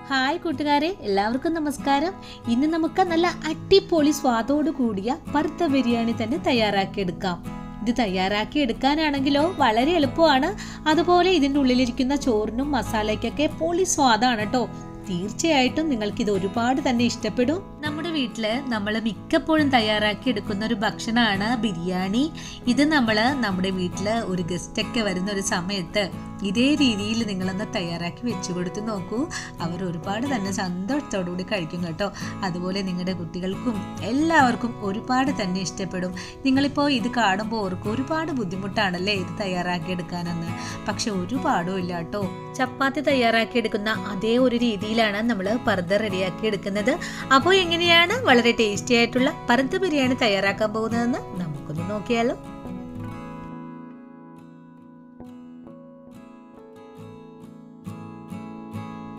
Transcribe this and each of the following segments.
Hi കൂട്ടുകാരെ, എല്ലാവർക്കും നമസ്കാരം. ഇന്ന് നമുക്ക് നല്ല അടിപൊളി സ്വാദോട് കൂടിയ പറുത്ത ബിരിയാണി തന്നെ തയ്യാറാക്കിയെടുക്കാം. ഇത് തയ്യാറാക്കി എടുക്കാനാണെങ്കിലോ വളരെ എളുപ്പമാണ്. അതുപോലെ ഇതിൻ്റെ ഉള്ളിലിരിക്കുന്ന ചോറിനും മസാലയ്ക്കൊക്കെ പൊളി സ്വാദാണ് കേട്ടോ. തീർച്ചയായിട്ടും നിങ്ങൾക്ക് ഇത് ഒരുപാട് തന്നെ ഇഷ്ടപ്പെടും. നമ്മുടെ വീട്ടില് നമ്മൾ മിക്കപ്പോഴും തയ്യാറാക്കി എടുക്കുന്ന ഒരു ഭക്ഷണമാണ് ബിരിയാണി. ഇത് നമ്മുടെ വീട്ടില് ഒരു ഗസ്റ്റൊക്കെ വരുന്ന ഒരു സമയത്ത് ഇതേ രീതിയിൽ നിങ്ങളൊന്ന് തയ്യാറാക്കി വെച്ചു കൊടുത്ത് നോക്കൂ. അവർ ഒരുപാട് തന്നെ സന്തോഷത്തോടുകൂടി കഴിക്കും കേട്ടോ. അതുപോലെ നിങ്ങളുടെ കുട്ടികൾക്കും എല്ലാവർക്കും ഒരുപാട് തന്നെ ഇഷ്ടപ്പെടും. നിങ്ങളിപ്പോൾ ഇത് കാണുമ്പോൾ ഓർക്കും ഒരുപാട് ബുദ്ധിമുട്ടാണല്ലേ ഇത് തയ്യാറാക്കി എടുക്കാനെന്ന്. പക്ഷെ ഒരുപാടും ഇല്ല കേട്ടോ. ചപ്പാത്തി തയ്യാറാക്കി എടുക്കുന്ന അതേ ഒരു രീതിയിലാണ് നമ്മൾ പറുത റെഡിയാക്കി എടുക്കുന്നത്. അപ്പോൾ എങ്ങനെയാണ് വളരെ ടേസ്റ്റി ആയിട്ടുള്ള പറുത്ത ബിരിയാണി തയ്യാറാക്കാൻ പോകുന്നതെന്ന് നമുക്കൊന്ന് നോക്കിയാലോ.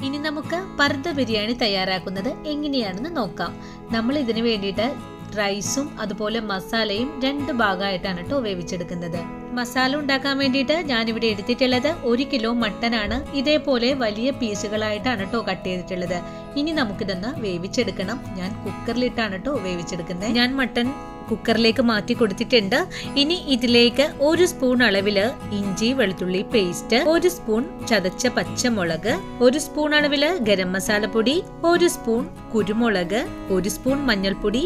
ഇനി നമുക്ക് പറുത്ത ബിരിയാണി തയ്യാറാക്കുന്നത് എങ്ങനെയാണെന്ന് നോക്കാം. നമ്മൾ ഇതിനു വേണ്ടിയിട്ട് റൈസും അതുപോലെ മസാലയും 2 ഭാഗമായിട്ടാണ് കേട്ടോ വേവിച്ചെടുക്കുന്നത്. മസാല ഉണ്ടാക്കാൻ വേണ്ടിയിട്ട് ഞാനിവിടെ എടുത്തിട്ടുള്ളത് 1 കിലോ മട്ടനാണ്. ഇതേപോലെ വലിയ പീസുകളായിട്ടാണ് കേട്ടോ കട്ട് ചെയ്തിട്ടുള്ളത്. ഇനി നമുക്കിതൊന്ന് വേവിച്ചെടുക്കണം. ഞാൻ കുക്കറിലിട്ടാണ് കേട്ടോ വേവിച്ചെടുക്കുന്നത്. ഞാൻ മട്ടൻ കുക്കറിലേക്ക് മാറ്റി കൊടുത്തിട്ടുണ്ട്. ഇനി ഇതിലേക്ക് 1 സ്പൂൺ അളവില് ഇഞ്ചി വെളുത്തുള്ളി പേസ്റ്റ്, 1 സ്പൂൺ ചതച്ച പച്ചമുളക്, 1 സ്പൂൺ അളവില് ഗരം മസാല പൊടി, 1 സ്പൂൺ കുരുമുളക്, 1 സ്പൂൺ മഞ്ഞൾപ്പൊടി,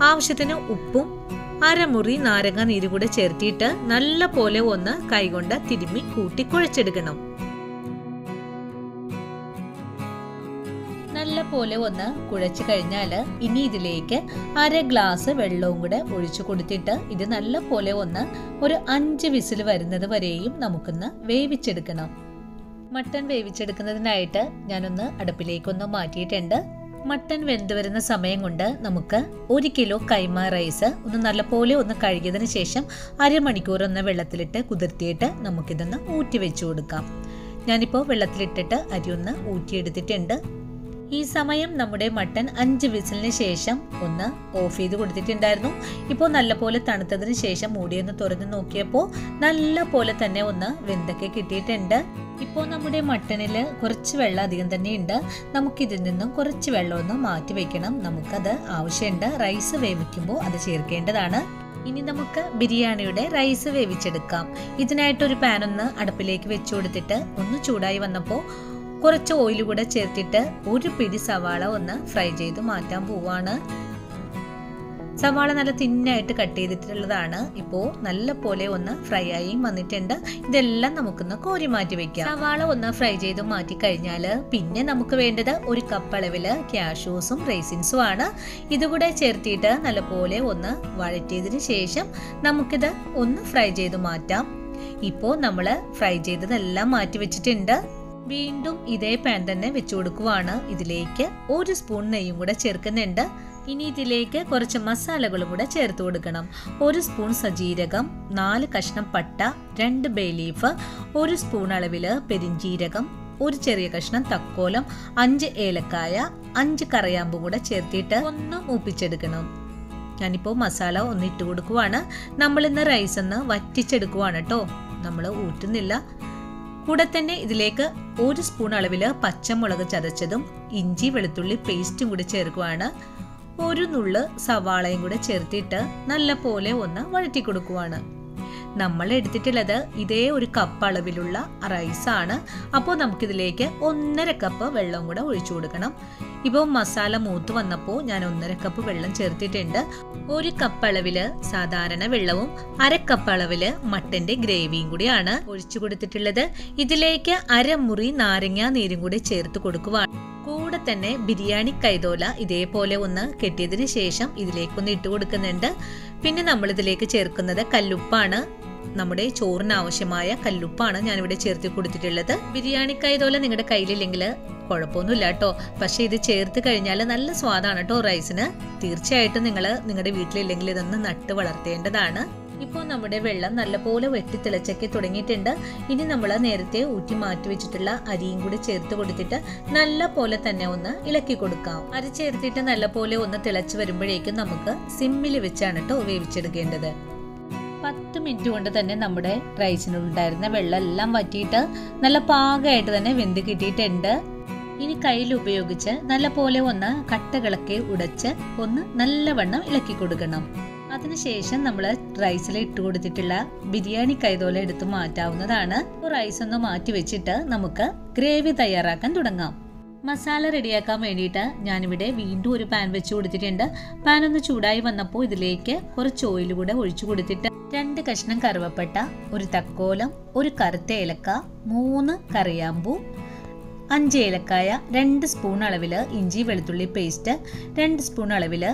ആവശ്യത്തിന് ഉപ്പും, അരമുറി നാരങ്ങ നീര് കൂടെ ചേർത്തിട്ട് നല്ല പോലെ ഒന്ന് കൈകൊണ്ട് തിരുമ്മി കൂട്ടി കുഴച്ചെടുക്കണം. നല്ല പോലെ ഒന്ന് കുഴച്ചു കഴിഞ്ഞാല് ഇനി ഇതിലേക്ക് 1/2 ഗ്ലാസ് വെള്ളവും കൂടെ ഒഴിച്ചു കൊടുത്തിട്ട് ഇത് നല്ല പോലെ ഒന്ന് ഒരു 5 വിസിൽ വരുന്നത് വരെയും നമുക്കൊന്ന് വേവിച്ചെടുക്കണം. മട്ടൻ വേവിച്ചെടുക്കുന്നതിനായിട്ട് ഞാനൊന്ന് അടുപ്പിലേക്കൊന്ന് മാറ്റിയിട്ടുണ്ട്. മട്ടൻ വെന്ത് വരുന്ന സമയം കൊണ്ട് നമുക്ക് 1 കിലോ കൈമ റൈസ് ഒന്ന് നല്ലപോലെ ഒന്ന് കഴുകിയതിന് ശേഷം അരമണിക്കൂർ ഒന്ന് വെള്ളത്തിലിട്ട് കുതിർത്തിയിട്ട് നമുക്കിതൊന്ന് ഊറ്റി വെച്ചു കൊടുക്കാം. ഞാനിപ്പോൾ വെള്ളത്തിലിട്ടിട്ട് അരി ഒന്ന് ഊറ്റിയെടുത്തിട്ടുണ്ട്. ഈ സമയം നമ്മുടെ മട്ടൻ 5 വിസിലിന് ശേഷം ഒന്ന് ഓഫ് ചെയ്ത് കൊടുത്തിട്ടുണ്ടായിരുന്നു. ഇപ്പോൾ നല്ലപോലെ തണുത്തതിന് ശേഷം മൂടിയൊന്ന് തുറന്ന് നോക്കിയപ്പോൾ നല്ല പോലെ തന്നെ ഒന്ന് വെന്തൊക്കെ കിട്ടിയിട്ടുണ്ട്. ഇപ്പോൾ നമ്മുടെ മട്ടനിൽ കുറച്ച് വെള്ളം അധികം തന്നെ ഉണ്ട്. നമുക്കിതിൽ നിന്നും കുറച്ച് വെള്ളം ഒന്ന് മാറ്റി വെക്കണം. നമുക്കത് ആവശ്യമുണ്ട്. റൈസ് വേവിക്കുമ്പോൾ അത് ചേർക്കേണ്ടതാണ്. ഇനി നമുക്ക് ബിരിയാണിയുടെ റൈസ് വേവിച്ചെടുക്കാം. ഇതിനായിട്ടൊരു പാൻ ഒന്ന് അടുപ്പിലേക്ക് വെച്ചു കൊടുത്തിട്ട് ഒന്ന് ചൂടായി വന്നപ്പോൾ കുറച്ച് ഓയിൽ കൂടെ ചേർത്തിട്ട് 1 പിടി സവാള ഒന്ന് ഫ്രൈ ചെയ്ത് മാറ്റാൻ പോവാണ്. സവാള നല്ല തിന്നായിട്ട് കട്ട് ചെയ്തിട്ടുള്ളതാണ്. ഇപ്പോൾ നല്ല പോലെ ഒന്ന് ഫ്രൈ ആയി വന്നിട്ടുണ്ട്. ഇതെല്ലാം നമുക്കൊന്ന് കോരി മാറ്റി വെക്കാം. സവാള ഒന്ന് ഫ്രൈ ചെയ്ത് മാറ്റി കഴിഞ്ഞാൽ പിന്നെ നമുക്ക് വേണ്ടത് 1 കപ്പ് അളവില് ക്യാഷ്യൂസും റൈസിൻസും ആണ്. ഇതുകൂടെ ചേർത്തിട്ട് നല്ലപോലെ ഒന്ന് വഴറ്റിയതിന് ശേഷം നമുക്കിത് ഒന്ന് ഫ്രൈ ചെയ്ത് മാറ്റാം. ഇപ്പോൾ നമ്മൾ ഫ്രൈ ചെയ്തതെല്ലാം മാറ്റി വെച്ചിട്ടുണ്ട്. വീണ്ടും ഇതേ പാൻ തന്നെ വെച്ചു കൊടുക്കുവാണ്. ഇതിലേക്ക് 1 സ്പൂൺ നെയ്യും കൂടെ ചേർക്കുന്നുണ്ട്. ഇനി ഇതിലേക്ക് കുറച്ച് മസാലകളും കൂടെ ചേർത്ത് കൊടുക്കണം. 1 സ്പൂൺ സജീരകം, 4 കഷ്ണം പട്ട, 2 ബേ ലീഫ്, 1 സ്പൂൺ അളവില് പെരിഞ്ജീരകം, 1 ചെറിയ കഷ്ണം തക്കോലം, 5 ഏലക്കായ, 5 കറയാമ്പും കൂടെ ചേർത്തിട്ട് ഒന്ന് മൂപ്പിച്ചെടുക്കണം. ഞാനിപ്പോൾ മസാല ഒന്ന് ഇട്ട് കൊടുക്കുവാണ്. നമ്മളിന്ന് റൈസ് ഒന്ന് വറ്റിച്ചെടുക്കുവാണ് കേട്ടോ. നമ്മൾ ഊറ്റുന്നില്ല. കൂടെ തന്നെ ഇതിലേക്ക് 1 സ്പൂൺ അളവില് പച്ചമുളക് ചതച്ചതും ഇഞ്ചി വെളുത്തുള്ളി പേസ്റ്റും കൂടി ചേർക്കുവാണ്. 1 നുള്ള് സവാളയും കൂടെ ചേർത്തിട്ട് നല്ല പോലെ ഒന്ന് വഴറ്റി കൊടുക്കുവാണ്. നമ്മൾ എടുത്തിട്ടുള്ളത് ഇതേ 1 കപ്പ് അളവിലുള്ള റൈസാണ്. അപ്പോൾ നമുക്കിതിലേക്ക് 1.5 കപ്പ് വെള്ളം കൂടെ ഒഴിച്ചു കൊടുക്കണം. ഇപ്പോൾ മസാല മൂത്ത് വന്നപ്പോൾ ഞാൻ 1.5 കപ്പ് വെള്ളം ചേർത്തിട്ടുണ്ട്. 1 കപ്പ് അളവില് സാധാരണ വെള്ളവും 1/2 കപ്പ് അളവില് മട്ടന്റെ ഗ്രേവിയും കൂടിയാണ് ഒഴിച്ചു കൊടുത്തിട്ടുള്ളത്. ഇതിലേക്ക് അരമുറി നാരങ്ങ നീരും കൂടി ചേർത്ത് കൊടുക്കുവാണ്. കൂടെ തന്നെ ബിരിയാണി കൈതോല ഇതേപോലെ ഒന്ന് കെട്ടിയതിന് ശേഷം ഇതിലേക്കൊന്ന് ഇട്ട് കൊടുക്കുന്നുണ്ട്. പിന്നെ നമ്മൾ ഇതിലേക്ക് ചേർക്കുന്നത് കല്ലുപ്പാണ്. നമ്മുടെ ചോറിന് ആവശ്യമായ കല്ലുപ്പാണ് ഞാനിവിടെ ചേർത്ത് കൊടുത്തിട്ടുള്ളത്. ബിരിയാണി കൈതോല നിങ്ങളുടെ കയ്യിലില്ലെങ്കിൽ കുഴപ്പമൊന്നുമില്ല കേട്ടോ. പക്ഷെ ഇത് ചേർത്ത് കഴിഞ്ഞാൽ നല്ല സ്വാദാണ് കേട്ടോ റൈസിന്. തീർച്ചയായിട്ടും നിങ്ങൾ നിങ്ങളുടെ വീട്ടിലില്ലെങ്കിൽ ഇതൊന്ന് നട്ട് വളർത്തേണ്ടതാണ്. ഇപ്പോൾ നമ്മുടെ വെള്ളം നല്ലപോലെ വെട്ടിത്തിളച്ചൊക്കെ തുടങ്ങിയിട്ടുണ്ട്. ഇനി നമ്മൾ നേരത്തെ ഊറ്റി മാറ്റി വെച്ചിട്ടുള്ള അരിയും കൂടി ചേർത്ത് കൊടുത്തിട്ട് നല്ല പോലെ തന്നെ ഒന്ന് ഇളക്കി കൊടുക്കാം. അരി ചേർത്തിട്ട് നല്ല പോലെ ഒന്ന് തിളച്ച് വരുമ്പോഴേക്കും നമുക്ക് സിമ്മിൽ വെച്ചാണ് കേട്ടോ വേവിച്ചെടുക്കേണ്ടത്. 10 മിനിറ്റ് കൊണ്ട് തന്നെ നമ്മുടെ റൈസിനുണ്ടായിരുന്ന വെള്ളം എല്ലാം വറ്റിയിട്ട് നല്ല പാകമായിട്ട് തന്നെ വെന്ത് കിട്ടിയിട്ടുണ്ട്. ഇനി കയ്യിൽ ഉപയോഗിച്ച് നല്ല പോലെ ഒന്ന് കട്ടകളൊക്കെ ഉടച്ച് ഒന്ന് നല്ലവണ്ണം ഇളക്കി കൊടുക്കണം. അതിനുശേഷം നമ്മൾ റൈസിൽ ഇട്ട് കൊടുത്തിട്ടുള്ള ബിരിയാണി കൈതോല എടുത്ത് മാറ്റാവുന്നതാണ്. റൈസ് ഒന്ന് മാറ്റി വെച്ചിട്ട് നമുക്ക് ഗ്രേവി തയ്യാറാക്കാൻ തുടങ്ങാം. മസാല റെഡിയാക്കാൻ വേണ്ടിയിട്ട് ഞാനിവിടെ വീണ്ടും ഒരു പാൻ വെച്ച് കൊടുത്തിട്ടുണ്ട്. പാൻ ഒന്ന് ചൂടായി വന്നപ്പോൾ ഇതിലേക്ക് കുറച്ച് ഓയിൽ കൂടെ ഒഴിച്ചു കൊടുത്തിട്ട് 2 കഷ്ണം കറുവപ്പട്ട, ഒരു തക്കോലം, ഒരു കറുത്ത ഏലക്ക, 3 കറിയാമ്പൂ, 5 ഏലക്കായ, 2 സ്പൂൺ അളവിൽ ഇഞ്ചി വെളുത്തുള്ളി പേസ്റ്റ്, 2 സ്പൂൺ അളവിൽ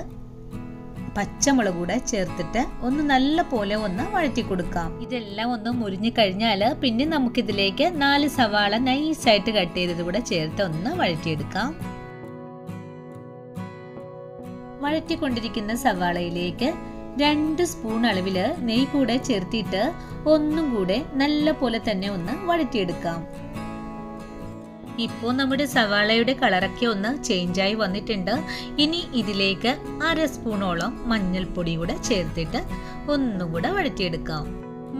പച്ചമുളക് കൂടെ ചേർത്തിട്ട് ഒന്ന് നല്ല പോലെ ഒന്ന് വഴറ്റി കൊടുക്കാം. ഇതെല്ലാം ഒന്ന് മുരിഞ്ഞു കഴിഞ്ഞാൽ പിന്നെ നമുക്കിതിലേക്ക് 4 സവാള നൈസായിട്ട് കട്ട് ചെയ്തത് കൂടെ ചേർത്ത് ഒന്ന് വഴറ്റിയെടുക്കാം. വഴറ്റിക്കൊണ്ടിരിക്കുന്ന സവാളയിലേക്ക് 2 സ്പൂൺ അളവിൽ നെയ്യ് കൂടെ ചേർത്തിട്ട് ഒന്നും കൂടെ നല്ല പോലെ തന്നെ ഒന്ന് വഴറ്റിയെടുക്കാം. ഇപ്പോൾ നമ്മുടെ സവാളയുടെ കളറൊക്കെ ഒന്ന് ചേഞ്ചായി വന്നിട്ടുണ്ട്. ഇനി ഇതിലേക്ക് 1/2 സ്പൂണോളം മഞ്ഞൾപ്പൊടി കൂടെ ചേർത്തിട്ട് ഒന്നും കൂടെ വഴറ്റിയെടുക്കാം.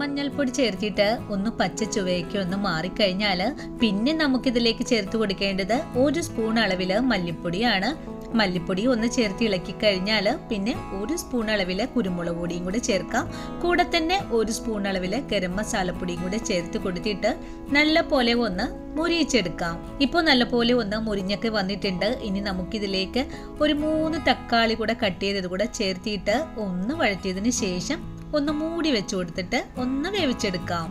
മഞ്ഞൾപ്പൊടി ചേർത്തിട്ട് ഒന്ന് പച്ച ചുവയൊക്കെ ഒന്ന് മാറിക്കഴിഞ്ഞാൽ പിന്നെ നമുക്കിതിലേക്ക് ചേർത്ത് കൊടുക്കേണ്ടത് 1 സ്പൂൺ അളവിൽ മല്ലിപ്പൊടിയാണ്. മല്ലിപ്പൊടി ഒന്ന് ചേർത്ത് ഇളക്കി കഴിഞ്ഞാൽ പിന്നെ 1 സ്പൂൺ അളവിൽ കുരുമുളക് പൊടിയും കൂടെ ചേർക്കാം. കൂടെ തന്നെ 1 സ്പൂൺ അളവിൽ ഗരം മസാലപ്പൊടിയും കൂടെ ചേർത്ത് കൊടുത്തിട്ട് നല്ല പോലെ ഒന്ന് മുരിയിച്ചെടുക്കാം. ഇപ്പോൾ നല്ല പോലെ ഒന്ന് മുരിഞ്ഞൊക്കെ വന്നിട്ടുണ്ട്. ഇനി നമുക്കിതിലേക്ക് ഒരു 3 തക്കാളി കൂടെ കട്ട് ചെയ്തത് കൂടെ ചേർത്തിട്ട് ഒന്ന് വഴറ്റിയതിന് ശേഷം ഒന്ന് മൂടി വെച്ച് കൊടുത്തിട്ട് ഒന്ന് വേവിച്ചെടുക്കാം.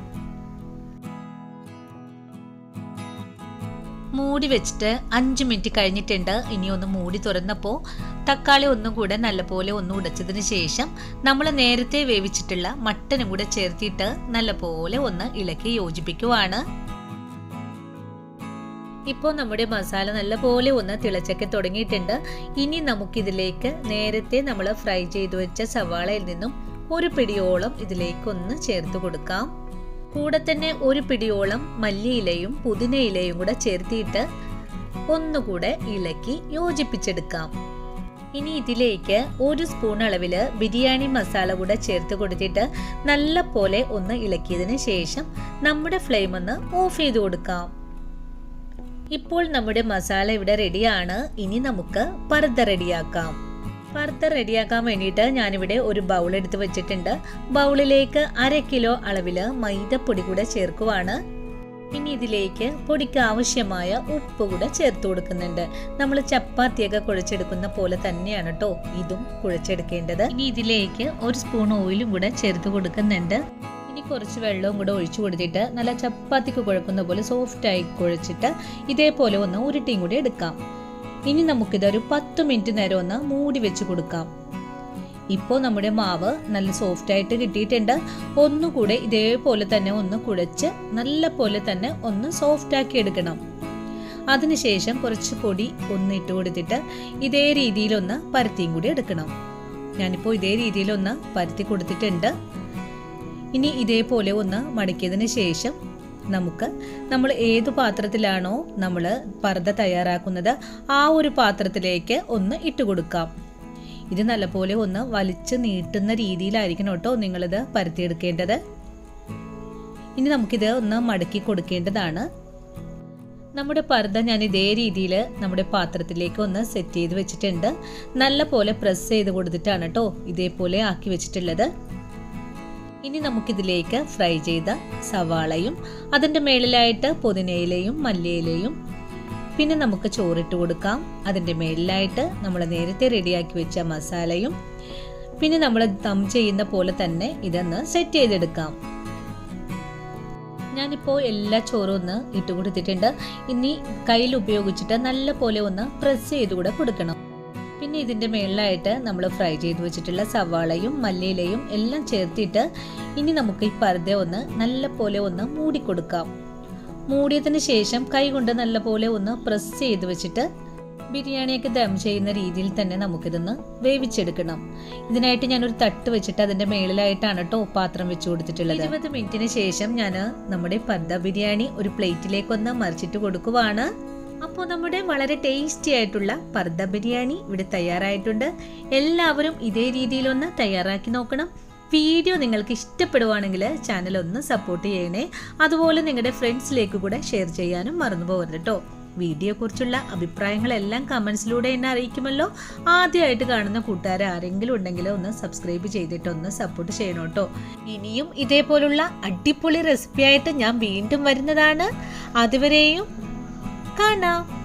മൂടി വെച്ചിട്ട് 5 മിനിറ്റ് കഴിഞ്ഞിട്ടുണ്ട്. ഇനി ഒന്ന് മൂടി തുറന്നപ്പോൾ തക്കാളി ഒന്നും കൂടെ നല്ലപോലെ ഒന്ന് ഉടച്ചതിന് ശേഷം നമ്മൾ നേരത്തെ വേവിച്ചിട്ടുള്ള മട്ടനും കൂടെ ചേർത്തിട്ട് നല്ലപോലെ ഒന്ന് ഇളക്കി യോജിപ്പിക്കുവാണ്. ഇപ്പോൾ നമ്മുടെ മസാല നല്ലപോലെ ഒന്ന് തിളച്ചൊക്കെ തുടങ്ങിയിട്ടുണ്ട്. ഇനി നമുക്കിതിലേക്ക് നേരത്തെ നമ്മൾ ഫ്രൈ ചെയ്തു വെച്ച സവാളയിൽ നിന്നും ഒരു പിടിയോളം ഇതിലേക്കൊന്ന് ചേർത്ത് കൊടുക്കാം. കൂടെ തന്നെ ഒരു പിടിയോളം മല്ലിയിലയും പുതിനയിലയും കൂടെ ചേർത്തിട്ട് ഒന്നുകൂടെ ഇളക്കി യോജിപ്പിച്ചെടുക്കാം. ഇനി ഇതിലേക്ക് 1 സ്പൂൺ അളവിൽ ബിരിയാണി മസാല കൂടെ ചേർത്ത് കൊടുത്തിട്ട് നല്ല പോലെ ഒന്ന് ഇളക്കിയതിന് ശേഷം നമ്മുടെ ഫ്ലെയിം ഒന്ന് ഓഫ് ചെയ്ത് കൊടുക്കാം. ഇപ്പോൾ നമ്മുടെ മസാല ഇവിടെ റെഡിയാണ്. ഇനി നമുക്ക് പർദ്ദ റെഡിയാക്കാം. പർദ്ദ റെഡിയാക്കാൻ വേണ്ടിയിട്ട് ഞാനിവിടെ ഒരു ബൗൾ എടുത്ത് വെച്ചിട്ടുണ്ട്. ബൗളിലേക്ക് 1/2 കിലോ അളവിൽ മൈദപ്പൊടി കൂടെ ചേർക്കുവാണ്. ഇനി ഇതിലേക്ക് പൊടിക്ക് ആവശ്യമായ ഉപ്പ് കൂടെ ചേർത്ത് കൊടുക്കുന്നുണ്ട്. നമ്മൾ ചപ്പാത്തിയൊക്കെ കുഴച്ചെടുക്കുന്ന പോലെ തന്നെയാണ് കേട്ടോ ഇതും കുഴച്ചെടുക്കേണ്ടത്. ഇനി ഇതിലേക്ക് 1 സ്പൂൺ ഓയിലും കൂടെ ചേർത്ത് കൊടുക്കുന്നുണ്ട്. ഇനി കുറച്ച് വെള്ളവും കൂടെ ഒഴിച്ചു കൊടുത്തിട്ട് നല്ല ചപ്പാത്തിക്ക് കുഴക്കുന്ന പോലെ സോഫ്റ്റായി കുഴച്ചിട്ട് ഇതേപോലെ ഒന്ന് ഉരുട്ടിയും കൂടി എടുക്കാം. ഇനി നമുക്കിതൊരു 10 മിനിറ്റ് നേരം ഒന്ന് മൂടി വെച്ച് കൊടുക്കാം. ഇപ്പോൾ നമ്മുടെ മാവ് നല്ല സോഫ്റ്റ് ആയിട്ട് കിട്ടിയിട്ടുണ്ട്. ഒന്നുകൂടെ ഇതേപോലെ തന്നെ ഒന്ന് കുഴച്ച് നല്ല പോലെ തന്നെ ഒന്ന് സോഫ്റ്റ് ആക്കി എടുക്കണം. അതിനുശേഷം കുറച്ച് പൊടി ഒന്ന് ഇട്ട് കൊടുത്തിട്ട് ഇതേ രീതിയിലൊന്ന് പരത്തിയും കൂടി എടുക്കണം. ഞാനിപ്പോൾ ഇതേ രീതിയിലൊന്ന് പരത്തി കൊടുത്തിട്ടുണ്ട്. ഇനി ഇതേപോലെ ഒന്ന് മടക്കിയതിന് ശേഷം നമ്മൾ ഏതു പാത്രത്തിലാണോ നമ്മൾ പർദ്ദ തയ്യാറാക്കുന്നത് ആ ഒരു പാത്രത്തിലേക്ക് ഒന്ന് ഇട്ട് കൊടുക്കാം. ഇത് നല്ലപോലെ ഒന്ന് വലിച്ച് നീട്ടുന്ന രീതിയിലായിരിക്കണം കേട്ടോ നിങ്ങളിത് പരത്തിയെടുക്കേണ്ടത്. ഇനി നമുക്കിത് ഒന്ന് മടക്കി കൊടുക്കേണ്ടതാണ്. നമ്മുടെ പർദ്ദ ഞാൻ ഇതേ രീതിയിൽ നമ്മുടെ പാത്രത്തിലേക്ക് ഒന്ന് സെറ്റ് ചെയ്ത് വെച്ചിട്ടുണ്ട്. നല്ല പോലെ പ്രസ് ചെയ്ത് കൊടുത്തിട്ടാണ് കേട്ടോ ഇതേപോലെ ആക്കി വെച്ചിട്ടുള്ളത്. ഇനി നമുക്കിതിലേക്ക് ഫ്രൈ ചെയ്ത സവാളയും അതിൻ്റെ മേളിലായിട്ട് പുതിനയിലയും മല്ലിയിലയും പിന്നെ നമുക്ക് ചോറിട്ട് കൊടുക്കാം. അതിൻ്റെ മേളിലായിട്ട് നമ്മൾ നേരത്തെ റെഡിയാക്കി വെച്ച മസാലയും പിന്നെ നമ്മൾ ദം ചെയ്യുന്ന പോലെ തന്നെ ഇതൊന്ന് സെറ്റ് ചെയ്തെടുക്കാം. ഞാനിപ്പോൾ എല്ലാ ചോറും ഒന്ന് ഇട്ട് കൊടുത്തിട്ടുണ്ട്. ഇനി കയ്യിൽ ഉപയോഗിച്ചിട്ട് നല്ല പോലെ ഒന്ന് പ്രസ് ചെയ്ത് കൂടെ കൊടുക്കണം. പിന്നെ ഇതിൻ്റെ മേളിലായിട്ട് നമ്മൾ ഫ്രൈ ചെയ്ത് വെച്ചിട്ടുള്ള സവാളയും മല്ലിയിലയും എല്ലാം ചേർത്തിട്ട് ഇനി നമുക്ക് ഈ പർദ്ദ ഒന്ന് നല്ല പോലെ ഒന്ന് മൂടിക്കൊടുക്കാം. മൂടിയതിന് ശേഷം കൈ കൊണ്ട് നല്ല പോലെ ഒന്ന് പ്രസ് ചെയ്ത് വെച്ചിട്ട് ബിരിയാണിയൊക്കെ ദം ചെയ്യുന്ന രീതിയിൽ തന്നെ നമുക്കിതൊന്ന് വേവിച്ചെടുക്കണം. ഇതിനായിട്ട് ഞാനൊരു തട്ട് വെച്ചിട്ട് അതിൻ്റെ മേളിലായിട്ടാണ് കേട്ടോ പാത്രം വെച്ച് കൊടുത്തിട്ടുള്ളത്. 20 മിനിറ്റിന് ശേഷം ഞാൻ നമ്മുടെ പർദ്ദ ബിരിയാണി ഒരു പ്ലേറ്റിലേക്കൊന്ന് മറിച്ചിട്ട് കൊടുക്കുവാണ്. അപ്പോൾ നമ്മുടെ വളരെ ടേസ്റ്റി ആയിട്ടുള്ള പർദ്ദ ബിരിയാണി ഇവിടെ തയ്യാറായിട്ടുണ്ട്. എല്ലാവരും ഇതേ രീതിയിലൊന്ന് തയ്യാറാക്കി നോക്കണം. വീഡിയോ നിങ്ങൾക്ക് ഇഷ്ടപ്പെടുവാണെങ്കിൽ ചാനൽ ഒന്ന് സപ്പോർട്ട് ചെയ്യണേ. അതുപോലെ നിങ്ങളുടെ ഫ്രണ്ട്സിലേക്ക് കൂടെ ഷെയർ ചെയ്യാനും മറന്നു പോകരുത് കേട്ടോ. വീഡിയോയെക്കുറിച്ചുള്ള അഭിപ്രായങ്ങളെല്ലാം കമൻസിലൂടെ എന്നെ അറിയിക്കുമല്ലോ. ആദ്യമായിട്ട് കാണുന്ന കൂട്ടുകാർ ആരെങ്കിലും ഉണ്ടെങ്കിൽ ഒന്ന് സബ്സ്ക്രൈബ് ചെയ്തിട്ട് ഒന്ന് സപ്പോർട്ട് ചെയ്യണം കേട്ടോ. ഇനിയും ഇതേപോലുള്ള അടിപൊളി റെസിപ്പി ആയിട്ട് ഞാൻ വീണ്ടും വരുന്നതാണ്. അതുവരെയും കാണാം.